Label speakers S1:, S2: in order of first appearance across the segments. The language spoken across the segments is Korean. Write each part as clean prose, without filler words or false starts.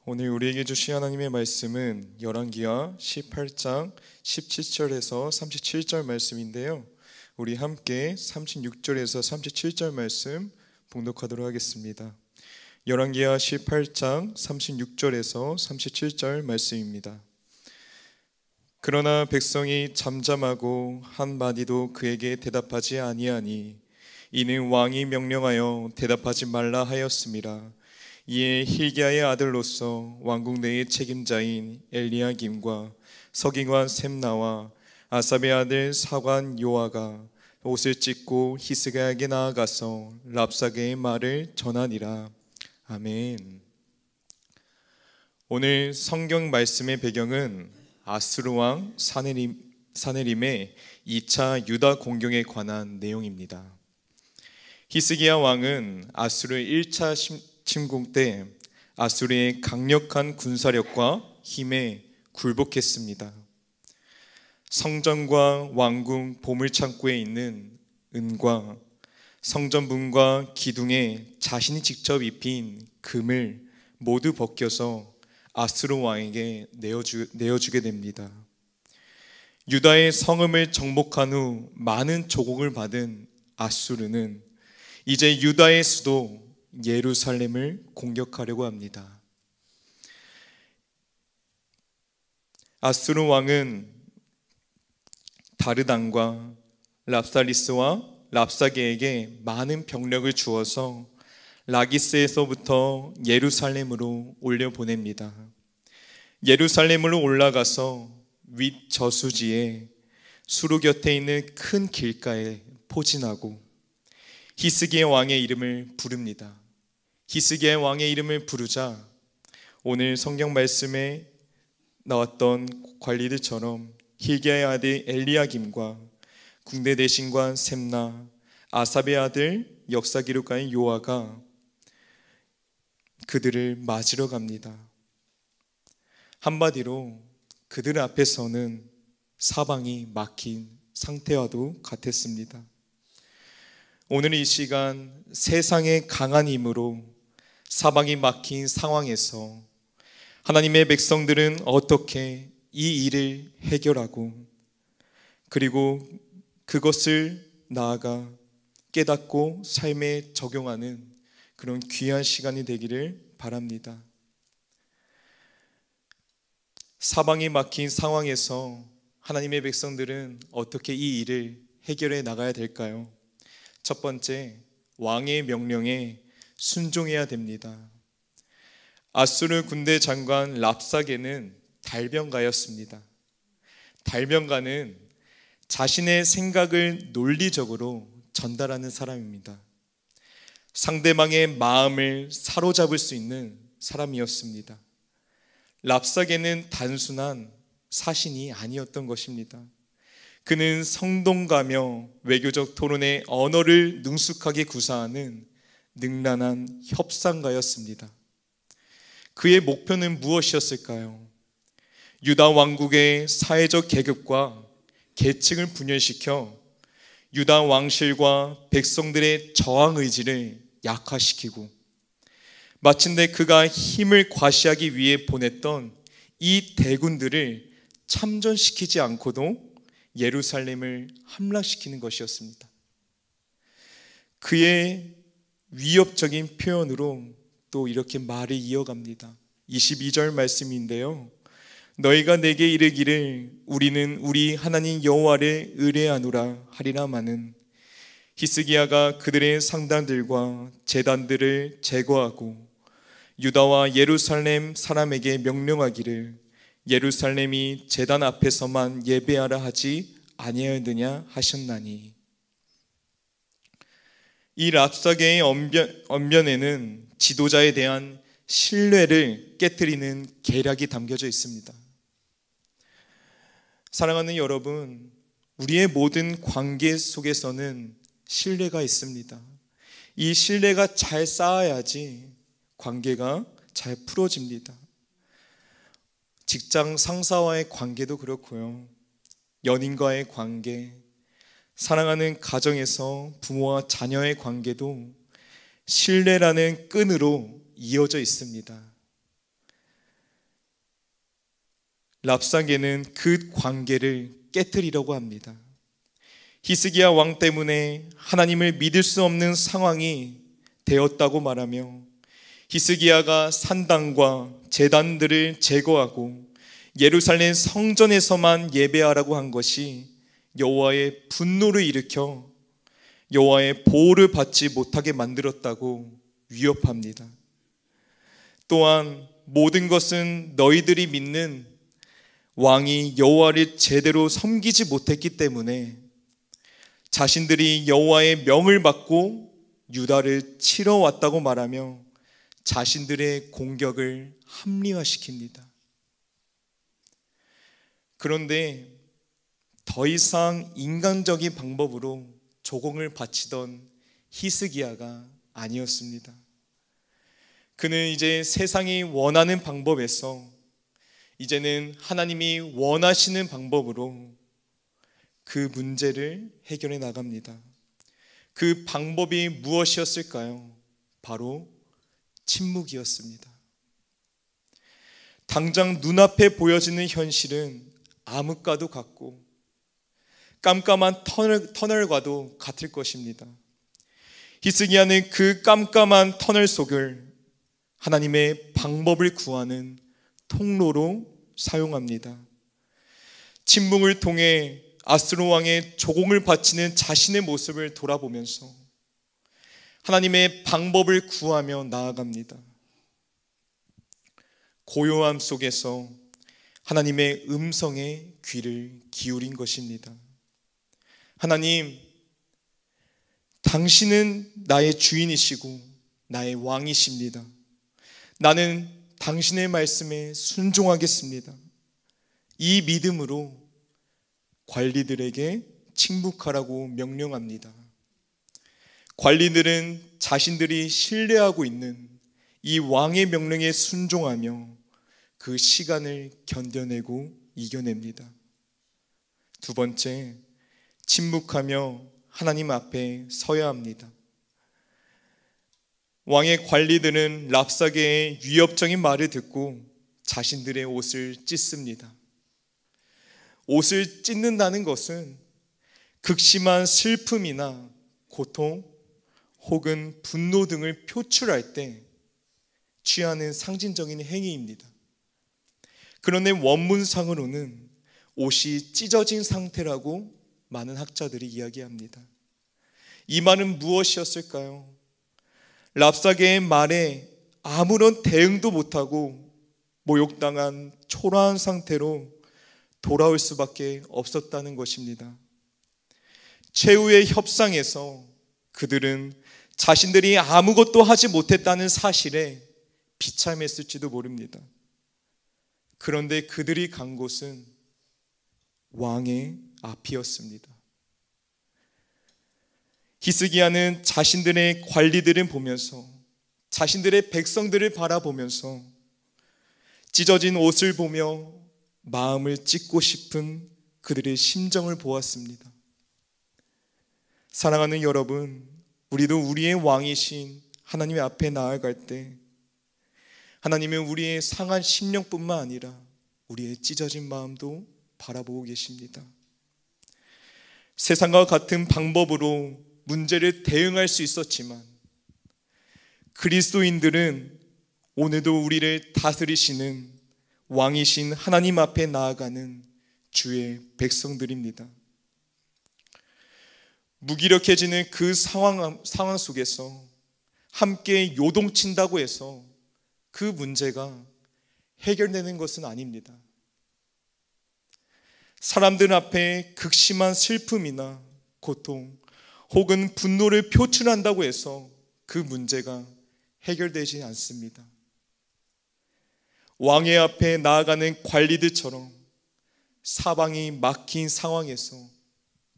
S1: 오늘 우리에게 주신 하나님의 말씀은 열왕기하 18장 17절에서 37절 말씀인데요. 우리 함께 36절에서 37절 말씀 봉독하도록 하겠습니다. 열왕기하 18장 36절에서 37절 말씀입니다. 그러나 백성이 잠잠하고 한마디도 그에게 대답하지 아니하니 이는 왕이 명령하여 대답하지 말라 하였음이라. 이에 hil기야의 아들로서 왕궁 내의 책임자인 엘리야김과 서기관 셈나와 아삽의 아들 사관 요아가 옷을 찢고 히스기야에게 나아가서 랍사게의 말을 전하니라. 아멘. 오늘 성경 말씀의 배경은 아수르 왕 사네림의 2차 유다 공경에 관한 내용입니다. 히스기야 왕은 아수르 1차 침공 때 아수르의 강력한 군사력과 힘에 굴복했습니다. 성전과 왕궁 보물창고에 있는 은과 성전 문과 기둥에 자신이 직접 입힌 금을 모두 벗겨서 아수르 왕에게 내어주게 됩니다. 유다의 성읍을 정복한 후 많은 조공을 받은 아수르는 이제 유다의 수도 예루살렘을 공격하려고 합니다. 아수르 왕은 다르단과 랍사리스와 랍사게에게 많은 병력을 주어서 라기스에서부터 예루살렘으로 올려보냅니다. 예루살렘으로 올라가서 윗 저수지에 수루 곁에 있는 큰 길가에 포진하고 히스기야 왕의 이름을 부릅니다. 히스기야 왕의 이름을 부르자 오늘 성경 말씀에 나왔던 관리들처럼 hil기야의 아들 엘리야김과 궁대 대신관 셈나, 아삽의 아들 역사기록가인 요아가 그들을 맞으러 갑니다. 한마디로 그들 앞에서는 사방이 막힌 상태와도 같았습니다. 오늘 이 시간 세상의 강한 힘으로 사방이 막힌 상황에서 하나님의 백성들은 어떻게 이 일을 해결하고 그리고 그것을 나아가 깨닫고 삶에 적용하는 그런 귀한 시간이 되기를 바랍니다. 사방이 막힌 상황에서 하나님의 백성들은 어떻게 이 일을 해결해 나가야 될까요? 첫 번째, 왕의 명령에 순종해야 됩니다. 아수르 군대 장관 랍사게는 달변가였습니다. 달변가는 자신의 생각을 논리적으로 전달하는 사람입니다. 상대방의 마음을 사로잡을 수 있는 사람이었습니다. 랍사게는 단순한 사신이 아니었던 것입니다. 그는 성동가며 외교적 토론의 언어를 능숙하게 구사하는 능란한 협상가였습니다. 그의 목표는 무엇이었을까요? 유다 왕국의 사회적 계급과 계층을 분열시켜 유다 왕실과 백성들의 저항 의지를 약화시키고 마침내 그가 힘을 과시하기 위해 보냈던 이 대군들을 참전시키지 않고도 예루살렘을 함락시키는 것이었습니다. 그의 위협적인 표현으로 또 이렇게 말을 이어갑니다. 22절 말씀인데요. 너희가 내게 이르기를 우리는 우리 하나님 여호와를 의뢰하노라 하리라마는 히스기야가 그들의 상단들과 제단들을 제거하고 유다와 예루살렘 사람에게 명령하기를 예루살렘이 제단 앞에서만 예배하라 하지 아니하였느냐 하셨나니. 이 랍사게의 언변에는 지도자에 대한 신뢰를 깨트리는 계략이 담겨져 있습니다. 사랑하는 여러분, 우리의 모든 관계 속에서는 신뢰가 있습니다. 이 신뢰가 잘 쌓아야지 관계가 잘 풀어집니다. 직장 상사와의 관계도 그렇고요. 연인과의 관계, 사랑하는 가정에서 부모와 자녀의 관계도 신뢰라는 끈으로 이어져 있습니다. 랍사게는 그 관계를 깨뜨리려고 합니다. 히스기야 왕 때문에 하나님을 믿을 수 없는 상황이 되었다고 말하며 히스기야가 산당과 제단들을 제거하고 예루살렘 성전에서만 예배하라고 한 것이 여호와의 분노를 일으켜 여호와의 보호를 받지 못하게 만들었다고 위협합니다. 또한 모든 것은 너희들이 믿는 왕이 여호와를 제대로 섬기지 못했기 때문에 자신들이 여호와의 명을 받고 유다를 치러 왔다고 말하며 자신들의 공격을 합리화시킵니다. 그런데 더 이상 인간적인 방법으로 조공을 바치던 히스기야가 아니었습니다. 그는 이제 세상이 원하는 방법에서 이제는 하나님이 원하시는 방법으로 그 문제를 해결해 나갑니다. 그 방법이 무엇이었을까요? 바로 침묵이었습니다. 당장 눈앞에 보여지는 현실은 암흑과도 같고 깜깜한 터널과도 같을 것입니다. 히스기야는 그 깜깜한 터널 속을 하나님의 방법을 구하는 통로로 사용합니다. 침묵을 통해 아스로 왕의 조공을 바치는 자신의 모습을 돌아보면서 하나님의 방법을 구하며 나아갑니다. 고요함 속에서 하나님의 음성에 귀를 기울인 것입니다. 하나님, 당신은 나의 주인이시고 나의 왕이십니다. 나는 당신의 말씀에 순종하겠습니다. 이 믿음으로 관리들에게 침묵하라고 명령합니다. 관리들은 자신들이 신뢰하고 있는 이 왕의 명령에 순종하며 그 시간을 견뎌내고 이겨냅니다. 두 번째, 침묵하며 하나님 앞에 서야 합니다. 왕의 관리들은 랍사게의 위협적인 말을 듣고 자신들의 옷을 찢습니다. 옷을 찢는다는 것은 극심한 슬픔이나 고통 혹은 분노 등을 표출할 때 취하는 상징적인 행위입니다. 그런데 원문상으로는 옷이 찢어진 상태라고 많은 학자들이 이야기합니다. 이 말은 무엇이었을까요? 랍사게의 말에 아무런 대응도 못하고 모욕당한 초라한 상태로 돌아올 수밖에 없었다는 것입니다. 최후의 협상에서 그들은 자신들이 아무것도 하지 못했다는 사실에 비참했을지도 모릅니다. 그런데 그들이 간 곳은 왕의 앞이었습니다. 히스기야는 자신들의 관리들을 보면서 자신들의 백성들을 바라보면서 찢어진 옷을 보며 마음을 찢고 싶은 그들의 심정을 보았습니다. 사랑하는 여러분, 우리도 우리의 왕이신 하나님의 앞에 나아갈 때 하나님은 우리의 상한 심령뿐만 아니라 우리의 찢어진 마음도 바라보고 계십니다. 세상과 같은 방법으로 문제를 대응할 수 있었지만 그리스도인들은 오늘도 우리를 다스리시는 왕이신 하나님 앞에 나아가는 주의 백성들입니다. 무기력해지는 그 상황 속에서 함께 요동친다고 해서 그 문제가 해결되는 것은 아닙니다. 사람들 앞에 극심한 슬픔이나 고통 혹은 분노를 표출한다고 해서 그 문제가 해결되지 않습니다. 왕의 앞에 나아가는 관리들처럼 사방이 막힌 상황에서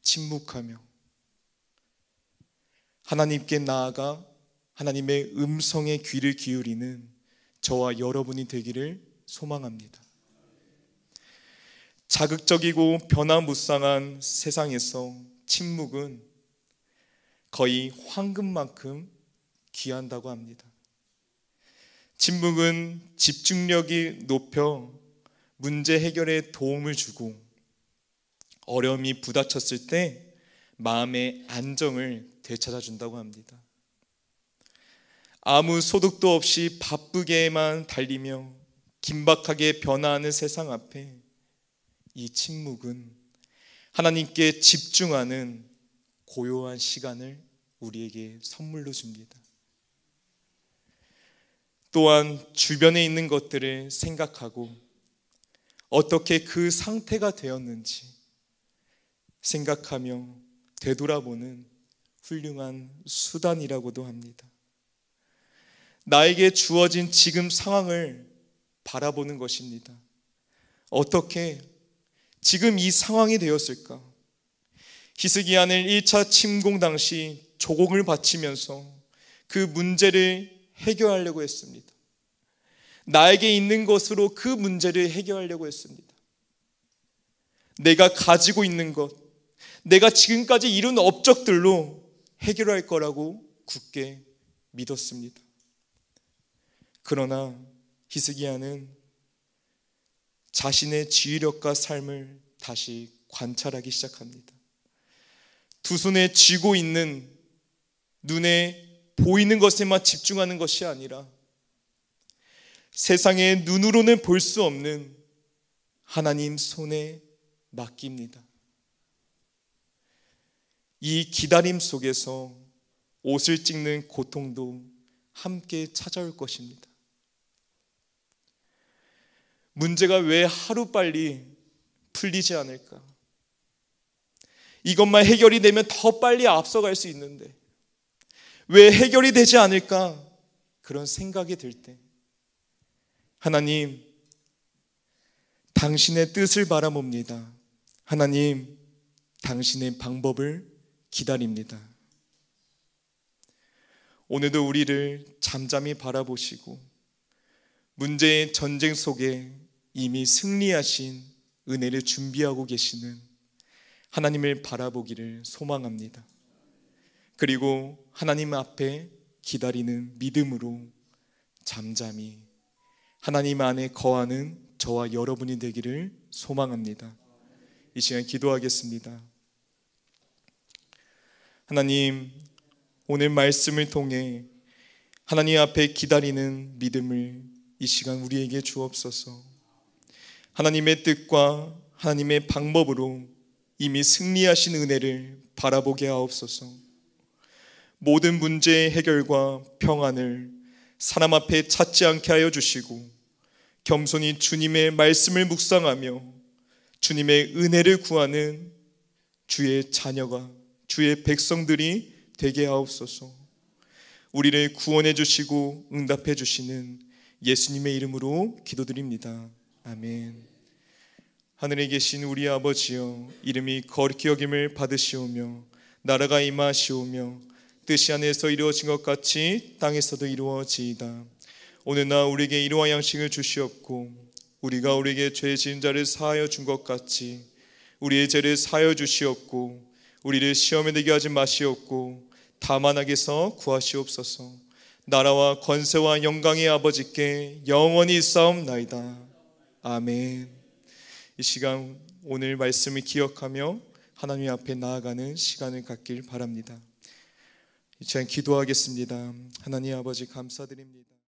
S1: 침묵하며 하나님께 나아가 하나님의 음성에 귀를 기울이는 저와 여러분이 되기를 소망합니다. 자극적이고 변화무쌍한 세상에서 침묵은 거의 황금만큼 귀한다고 합니다. 침묵은 집중력이 높여 문제 해결에 도움을 주고 어려움이 부닥쳤을 때 마음의 안정을 되찾아준다고 합니다. 아무 소득도 없이 바쁘게만 달리며 긴박하게 변화하는 세상 앞에 이 침묵은 하나님께 집중하는 고요한 시간을 우리에게 선물로 줍니다. 또한 주변에 있는 것들을 생각하고 어떻게 그 상태가 되었는지 생각하며 되돌아보는 훌륭한 수단이라고도 합니다. 나에게 주어진 지금 상황을 바라보는 것입니다. 어떻게 지금 이 상황이 되었을까? 히스기야는 1차 침공 당시 조공을 바치면서 그 문제를 해결하려고 했습니다. 나에게 있는 것으로 그 문제를 해결하려고 했습니다. 내가 가지고 있는 것, 내가 지금까지 이룬 업적들로 해결할 거라고 굳게 믿었습니다. 그러나 히스기야는 자신의 지휘력과 삶을 다시 관찰하기 시작합니다. 두 손에 쥐고 있는 눈에 보이는 것에만 집중하는 것이 아니라 세상의 눈으로는 볼 수 없는 하나님 손에 맡깁니다. 이 기다림 속에서 옷을 찢는 고통도 함께 찾아올 것입니다. 문제가 왜 하루빨리 풀리지 않을까? 이것만 해결이 되면 더 빨리 앞서갈 수 있는데 왜 해결이 되지 않을까? 그런 생각이 들 때 하나님, 당신의 뜻을 바라봅니다. 하나님, 당신의 방법을 기다립니다. 오늘도 우리를 잠잠히 바라보시고 문제의 전쟁 속에 이미 승리하신 은혜를 준비하고 계시는 하나님을 바라보기를 소망합니다. 그리고 하나님 앞에 기다리는 믿음으로 잠잠히 하나님 안에 거하는 저와 여러분이 되기를 소망합니다. 이 시간 기도하겠습니다. 하나님, 오늘 말씀을 통해 하나님 앞에 기다리는 믿음을 이 시간 우리에게 주옵소서. 하나님의 뜻과 하나님의 방법으로 이미 승리하신 은혜를 바라보게 하옵소서. 모든 문제의 해결과 평안을 사람 앞에 찾지 않게 하여 주시고 겸손히 주님의 말씀을 묵상하며 주님의 은혜를 구하는 주의 자녀가, 주의 백성들이 되게 하옵소서. 우리를 구원해 주시고 응답해 주시는 예수님의 이름으로 기도드립니다. 아멘. 하늘에 계신 우리 아버지여, 이름이 거룩히 여김을 받으시오며 나라가 임하시오며 뜻이 하늘에서 이루어진 것 같이 땅에서도 이루어지이다. 오늘날 우리에게 일용할 양식을 주시옵고 우리가 우리에게 죄 지은 자를 사하여 준 것 같이 우리의 죄를 사하여 주시옵고 우리를 시험에 들게 하지 마시옵고 다만 악에서 구하시옵소서. 나라와 권세와 영광의 아버지께 영원히 있사옵나이다. 아멘. 이 시간 오늘 말씀을 기억하며 하나님 앞에 나아가는 시간을 갖길 바랍니다. 이 시간 기도하겠습니다. 하나님 아버지 감사드립니다.